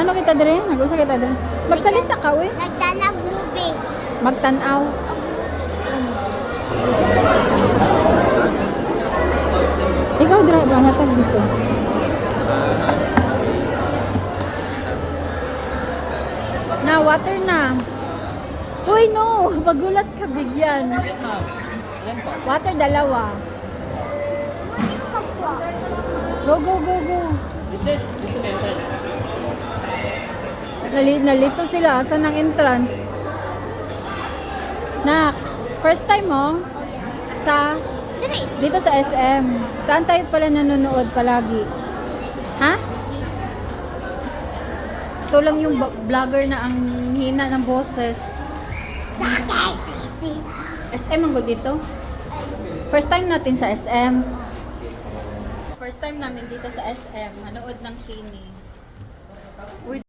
Ano kita dire? Nag-usa kita dire. Magsalita ka, uy. Nagtanag movie. Magtanaw. Ikaw dira ba hatag dito? Na water na. Uy, no! Magulat ka bigyan. Water dalawa. Go, go, go, go. Nalito sila. Saan ang entrance? Nak, first time mo? Sa? Dito sa SM. Saan tayo pala nanonood palagi? Ha? Ito lang yung vlogger na ang hina ng boses. SM ang dito? First time natin sa SM. First time namin dito sa SM. Manood ng sine.